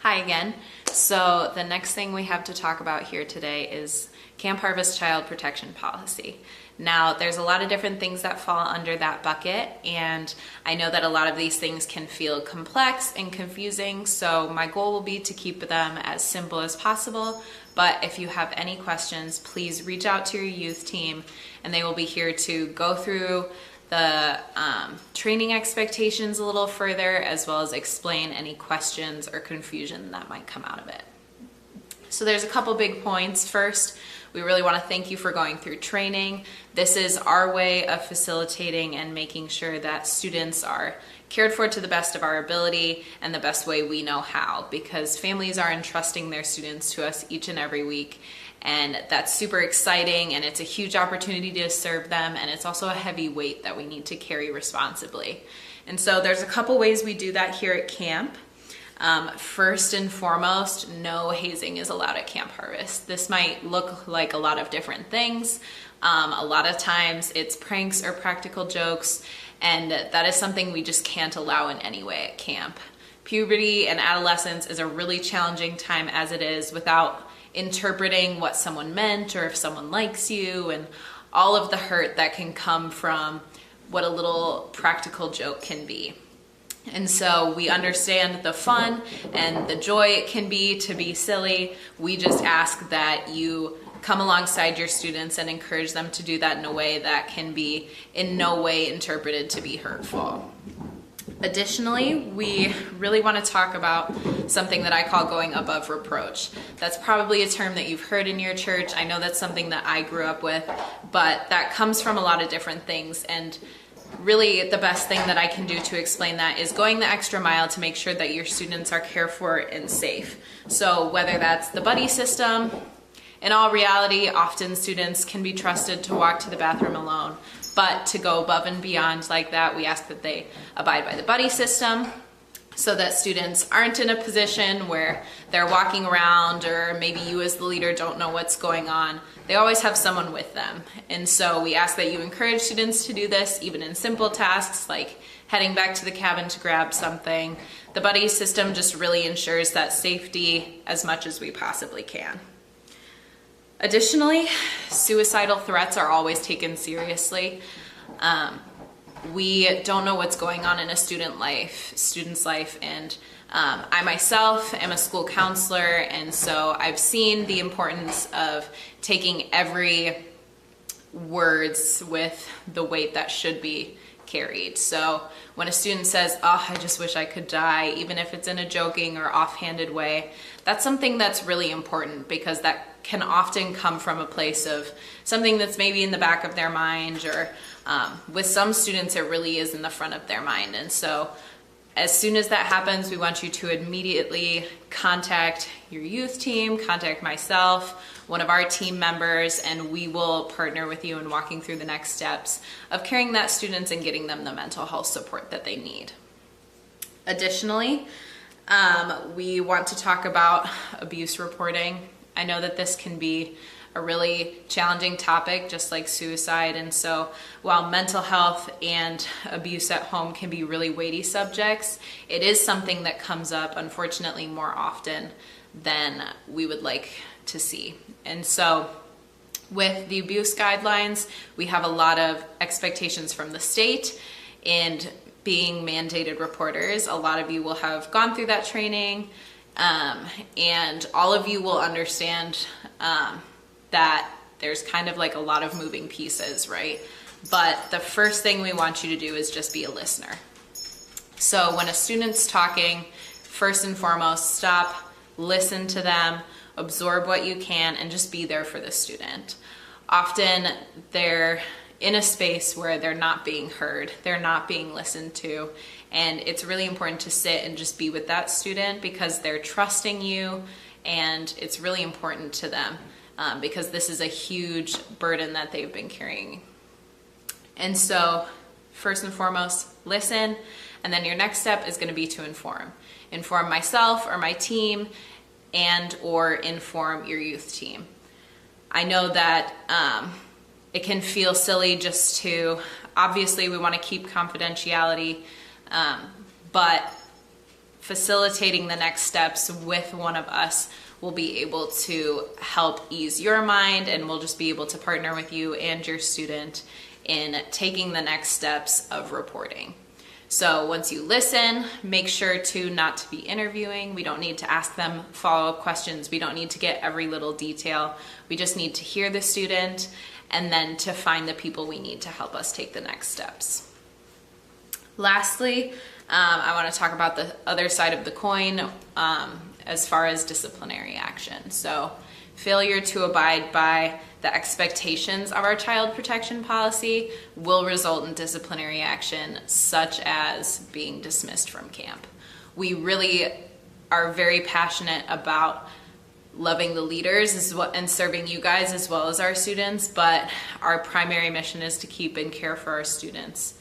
Hi again. So the next thing we have to talk about here today is Camp Harvest Child Protection Policy. Now, there's a lot of different things that fall under that bucket, and I know that a lot of these things can feel complex and confusing, so my goal will be to keep them as simple as possible. But if you have any questions, please reach out to your youth team, and they will be here to go through the training expectations a little further, as well as explain any questions or confusion that might come out of it. So there's a couple big points. First, we really want to thank you for going through training. This is our way of facilitating and making sure that students are cared for to the best of our ability and the best way we know how, because families are entrusting their students to us each and every week. And that's super exciting, and it's a huge opportunity to serve them, and it's also a heavy weight that we need to carry responsibly. And so there's a couple ways we do that here at camp. First and foremost, no hazing is allowed at Camp Harvest. This might look like a lot of different things. A lot of times it's pranks or practical jokes, and that is something we just can't allow in any way at camp. Puberty and adolescence is a really challenging time as it is, without interpreting what someone meant or if someone likes you, and all of the hurt that can come from what a little practical joke can be. And so we understand the fun and the joy it can be to be silly. We just ask that you come alongside your students and encourage them to do that in a way that can be in no way interpreted to be hurtful. Additionally, we really want to talk about something that I call going above reproach. That's probably a term that you've heard in your church. I know that's something that I grew up with, but that comes from a lot of different things. And really the best thing that I can do to explain that is going the extra mile to make sure that your students are cared for and safe. So whether that's the buddy system, in all reality, often students can be trusted to walk to the bathroom alone. But to go above and beyond like that, we ask that they abide by the buddy system, so that students aren't in a position where they're walking around, or maybe you as the leader don't know what's going on. They always have someone with them. And so we ask that you encourage students to do this, even in simple tasks like heading back to the cabin to grab something. The buddy system just really ensures that safety as much as we possibly can. Additionally, suicidal threats are always taken seriously. We don't know what's going on in a student's life, and I myself am a school counselor, and so I've seen the importance of taking every words with the weight that should be carried. So when a student says, "Oh, I just wish I could die," even if it's in a joking or offhanded way, that's something that's really important, because that can often come from a place of something that's maybe in the back of their mind, or with some students it really is in the front of their mind. And so as soon as that happens, we want you to immediately contact your youth team, contact myself, one of our team members, and we will partner with you in walking through the next steps of caring that students and getting them the mental health support that they need. Additionally, we want to talk about abuse reporting. I know that this can be a really challenging topic, just like suicide. And so while mental health and abuse at home can be really weighty subjects, it is something that comes up, unfortunately, more often than we would like to see. And so with the abuse guidelines, we have a lot of expectations from the state, and being mandated reporters, a lot of you will have gone through that training, and all of you will understand that there's kind of like a lot of moving pieces, right? But the first thing we want you to do is just be a listener. So when a student's talking, first and foremost, stop, listen to them, absorb what you can, and just be there for the student. Often they're in a space where they're not being heard, they're not being listened to, and it's really important to sit and just be with that student, because they're trusting you, and it's really important to them, because this is a huge burden that they've been carrying. And so first and foremost, listen, and then your next step is going to be to inform myself or my team, and or inform your youth team. I know that it can feel silly just to, obviously we want to keep confidentiality, but facilitating the next steps with one of us will be able to help ease your mind, and we'll just be able to partner with you and your student in taking the next steps of reporting. So once you listen, make sure to not to be interviewing. We don't need to ask them follow-up questions. We don't need to get every little detail. We just need to hear the student and then to find the people we need to help us take the next steps. Lastly, I want to talk about the other side of the coin as far as disciplinary action. So failure to abide by the expectations of our child protection policy will result in disciplinary action, such as being dismissed from camp. We really are very passionate about loving the leaders and serving you guys as well as our students, but our primary mission is to keep and care for our students.